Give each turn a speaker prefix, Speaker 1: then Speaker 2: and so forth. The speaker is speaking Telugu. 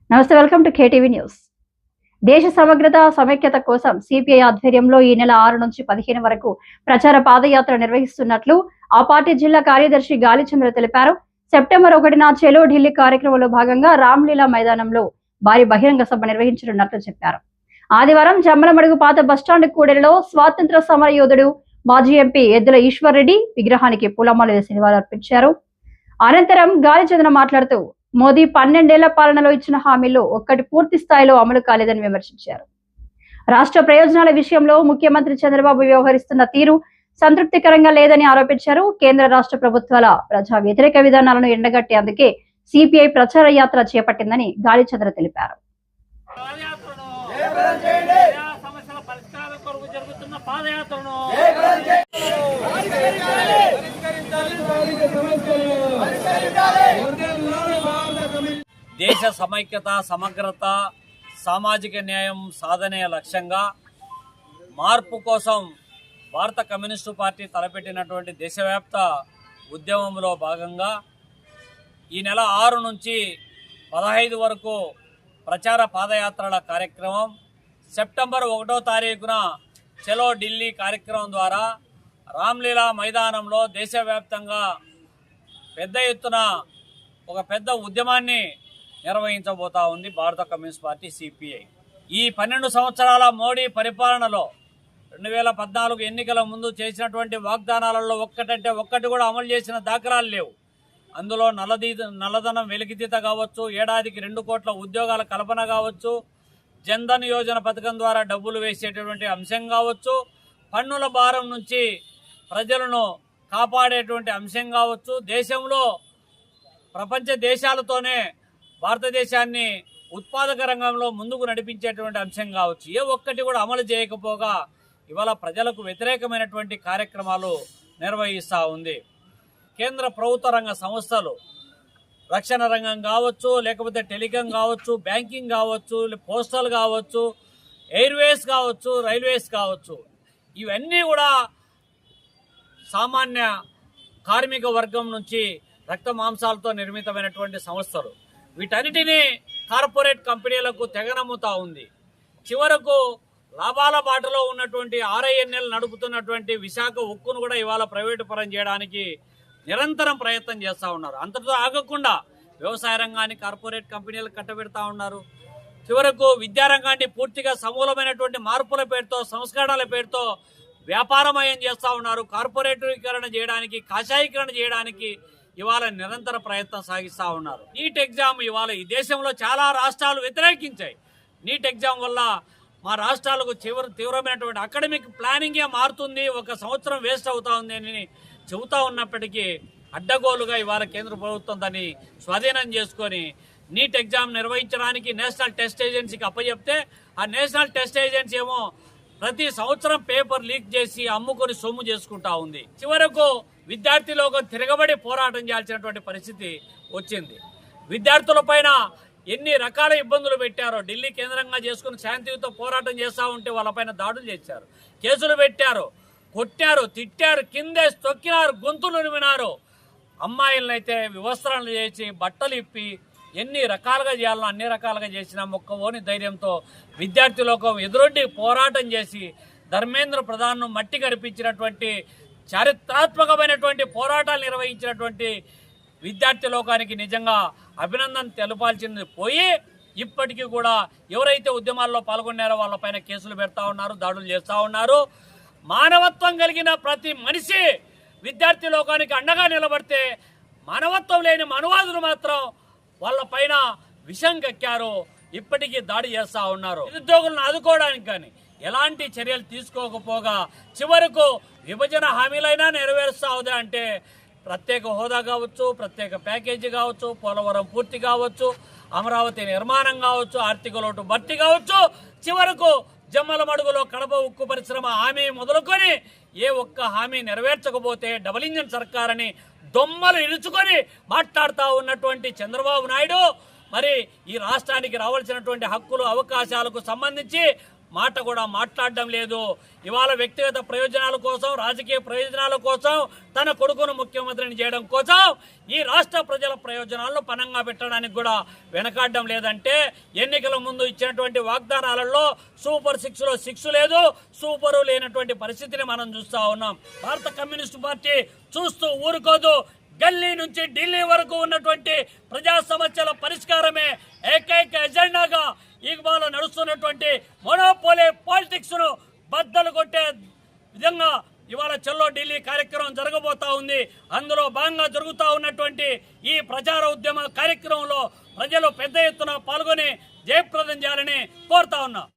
Speaker 1: నమస్తే, వెల్కమ్ టు కేటీవీ న్యూస్. దేశ సమగ్రత సమైక్యత కోసం సిపిఐ ఆధ్వర్యంలో ఈ నెల 6 నుంచి 15 వరకు ప్రచార పాదయాత్ర నిర్వహిస్తున్నట్లు ఆ పార్టీ జిల్లా కార్యదర్శి గాలిచంద్ర తెలిపారు. సెప్టెంబర్ 1న చెలో ఢిల్లీ కార్యక్రమంలో భాగంగా రామ్లీలా మైదానంలో భారీ బహిరంగ సభ నిర్వహించనున్నట్లు చెప్పారు. ఆదివారం జమ్మలమడుగు పాత బస్టాండ్ కూడలిలో స్వాతంత్ర సమర యోధుడు మాజీ ఎంపీ ఎద్దుల ఈశ్వర్ రెడ్డి విగ్రహానికి పూలమాల వేసి నివాళులర్పించారు. అనంతరం గాలిచంద్ర మాట్లాడుతూ మోదీ 12 ఏళ్ల పాలనలో ఇచ్చిన హామీలు ఒక్కటి పూర్తి స్థాయిలో అమలు కాలేదని విమర్శించారు. రాష్ట్ర ప్రయోజనాల విషయంలో ముఖ్యమంత్రి చంద్రబాబు వ్యవహరిస్తున్న తీరు సంతృప్తికరంగా లేదని ఆరోపించారు. కేంద్ర రాష్ట్ర ప్రభుత్వాల ప్రజా వ్యతిరేక విధానాలను ఎండగట్టేందుకే సిపిఐ ప్రచార యాత్ర చేపట్టిందని గాలిచంద్ర తెలిపారు.
Speaker 2: దేశ సమైక్యత సమగ్రత సామాజిక న్యాయం సాధనే లక్ష్యంగా మార్పు కోసం భారత కమ్యూనిస్టు పార్టీ తలపెట్టినటువంటి దేశవ్యాప్త ఉద్యమంలో భాగంగా ఈ నెల 6 నుంచి 15 వరకు ప్రచార పాదయాత్రల కార్యక్రమం, సెప్టెంబర్ 1వ తారీఖున చలో ఢిల్లీ కార్యక్రమం ద్వారా రామ్లీలా మైదానంలో దేశవ్యాప్తంగా పెద్ద ఎత్తున ఒక పెద్ద ఉద్యమాన్ని నిర్వహించబోతా ఉంది భారత కమ్యూనిస్ట్ పార్టీ సిపిఐ. ఈ 12 సంవత్సరాల మోడీ పరిపాలనలో 2014 ఎన్నికల ముందు చేసినటువంటి వాగ్దానాలలో ఒక్కటంటే ఒక్కటి కూడా అమలు చేసిన దాఖలాలు లేవు. అందులో నల్లధనం వెలికితీత కావచ్చు, ఏడాదికి 2 కోట్ల ఉద్యోగాల కల్పన కావచ్చు, జన్ధన్ యోజన పథకం ద్వారా డబ్బులు వేసేటటువంటి అంశం కావచ్చు, పన్నుల భారం నుంచి ప్రజలను కాపాడేటువంటి అంశం కావచ్చు, దేశంలో ప్రపంచ దేశాలతోనే భారతదేశాన్ని ఉత్పాదక రంగంలో ముందుకు నడిపించేటువంటి అంశం కావచ్చు, ఏ ఒక్కటి కూడా అమలు చేయకపోగా ఇవాళ ప్రజలకు వ్యతిరేకమైనటువంటి కార్యక్రమాలు నిర్వహిస్తూ ఉంది. కేంద్ర ప్రభుత్వ రంగ సంస్థలు రక్షణ రంగం కావచ్చు, లేకపోతే టెలికాం కావచ్చు, బ్యాంకింగ్ కావచ్చు, పోస్టల్ కావచ్చు, ఎయిర్వేస్ కావచ్చు, రైల్వేస్ కావచ్చు, ఇవన్నీ కూడా సామాన్య కార్మిక వర్గం నుంచి రక్త మాంసాలతో నిర్మితమైనటువంటి సంస్థలు. వీటన్నిటినీ కార్పొరేట్ కంపెనీలకు తెగనమ్ముతా ఉంది. చివరకు లాభాల బాటలో ఉన్నటువంటి RINL నడుపుతున్నటువంటి విశాఖ ఉక్కును కూడా ఇవాళ ప్రైవేటు పరం చేయడానికి నిరంతరం ప్రయత్నం చేస్తూ ఉన్నారు. అంతటితో ఆగకుండా వ్యవసాయ రంగాన్ని కార్పొరేట్ కంపెనీలకు కట్టబెడతా ఉన్నారు. చివరకు విద్యారంగాన్ని పూర్తిగా సమూలమైనటువంటి మార్పుల పేరుతో, సంస్కరణల పేరుతో వ్యాపారమయం చేస్తూ ఉన్నారు. కార్పొరేటీకరణ చేయడానికి, కాషాయీకరణ చేయడానికి ఇవాళ నిరంతర ప్రయత్నం సాగిస్తూ ఉన్నారు. నీట్ ఎగ్జామ్ ఇవాళ ఈ దేశంలో చాలా రాష్ట్రాలు వ్యతిరేకించాయి. నీట్ ఎగ్జామ్ వల్ల మా రాష్ట్రాలకు తీవ్రమైనటువంటి అకాడమిక్ ప్లానింగే మారుతుంది, 1 సంవత్సరం వేస్ట్ అవుతా ఉంది అని చెబుతా ఉన్నప్పటికీ అడ్డగోలుగా ఇవాళ కేంద్ర ప్రభుత్వం దాన్ని స్వాధీనం చేసుకొని నీట్ ఎగ్జామ్ నిర్వహించడానికి నేషనల్ టెస్ట్ ఏజెన్సీకి అప్పచెప్తే ఆ నేషనల్ టెస్ట్ ఏజెన్సీ ఏమో ప్రతి సంవత్సరం పేపర్ లీక్ చేసి అమ్ముకొని సొమ్ము చేసుకుంటా ఉంది. చివరకు విద్యార్థి లోకం తిరగబడి పోరాటం చేయాల్సినటువంటి పరిస్థితి వచ్చింది. విద్యార్థుల పైన ఎన్ని రకాల ఇబ్బందులు పెట్టారో, ఢిల్లీ కేంద్రంగా చేసుకుని శాంతియుత పోరాటం చేస్తూ ఉంటే వాళ్ళపైన దాడులు చేశారు, కేసులు పెట్టారు, కొట్టారు, తిట్టారు, కిందేసి తొక్కినారు, గొంతులు నిమినారు. అమ్మాయిలనైతే వివస్త్రాలు చేసి బట్టలు ఇప్పి ఎన్ని రకాలుగా చేయాలనో అన్ని రకాలుగా చేసిన మొక్కవోని ధైర్యంతో విద్యార్థి లోకం ఎదురొడ్డి పోరాటం చేసి ధర్మేంద్ర ప్రధాన్ను మట్టి కనిపించినటువంటి చారిత్రాత్మకమైనటువంటి పోరాటాలు నిర్వహించినటువంటి విద్యార్థి లోకానికి నిజంగా అభినందన తెలపాల్సింది పోయి ఇప్పటికీ కూడా ఎవరైతే ఉద్యమాల్లో పాల్గొన్నారో వాళ్ళపైన కేసులు పెడతా ఉన్నారు, దాడులు చేస్తూ ఉన్నారు. మానవత్వం కలిగిన ప్రతి మనిషి విద్యార్థి లోకానికి అండగా నిలబడితే మానవత్వం లేని మనువాదులు మాత్రం వాళ్ళపైన విషం కక్కారు, ఇప్పటికీ దాడి చేస్తూ ఉన్నారు. నిరుద్యోగులను ఆదుకోవడానికి కానీ ఎలాంటి చర్యలు తీసుకోకపోగా చివరకు విభజన హామీలైనా నెరవేరుస్తా ఉంది అంటే ప్రత్యేక హోదా కావచ్చు, ప్రత్యేక ప్యాకేజీ కావచ్చు, పోలవరం పూర్తి కావచ్చు, అమరావతి నిర్మాణం కావచ్చు, ఆర్థిక లోటు భర్తీ కావచ్చు, చివరకు జమ్మలమడుగులో కడప ఉక్కు పరిశ్రమ హామీ మొదలుకొని ఏ ఒక్క హామీ నెరవేర్చకపోతే డబుల్ ఇంజన్ సర్కారని దొమ్మలు ఇరుచుకొని మాట్లాడుతూ ఉన్నటువంటి చంద్రబాబు నాయుడు మరి ఈ రాష్ట్రానికి రావాల్సినటువంటి హక్కులు అవకాశాలకు సంబంధించి మాట కూడా మాట్లాడడం లేదు. ఇవాళ వ్యక్తిగత ప్రయోజనాల కోసం, రాజకీయ ప్రయోజనాల కోసం, తన కొడుకును ముఖ్యమంత్రిని చేయడం కోసం ఈ రాష్ట్ర ప్రజల ప్రయోజనాలను పణంగా పెట్టడానికి కూడా వెనకాడడం లేదంటే, ఎన్నికల ముందు ఇచ్చినటువంటి వాగ్దానాలలో సూపర్ 6లో 6 లేదు, సూపరు లేనటువంటి పరిస్థితిని మనం చూస్తూ ఉన్నాం. భారత కమ్యూనిస్టు పార్టీ చూస్తూ ఊరుకోదు. ఢిల్లీ నుంచి ఢిల్లీ వరకు ఉన్నటువంటి ప్రజా సమస్యల పరిష్కారమే ఏకైక ఎజెండాగా ఇవాళ నడుస్తున్నటువంటి మోనోపోలీ పాలిటిక్స్ ను బద్దలు కొట్టే విధంగా ఇవాళ చలో ఢిల్లీ కార్యక్రమం జరగబోతా ఉంది. అందులో భాగంగా జరుగుతూ ఉన్నటువంటి ఈ ప్రచార ఉద్యమ కార్యక్రమంలో ప్రజలు పెద్ద ఎత్తున పాల్గొని జయప్రదం చేయాలని కోరుతా ఉన్నా.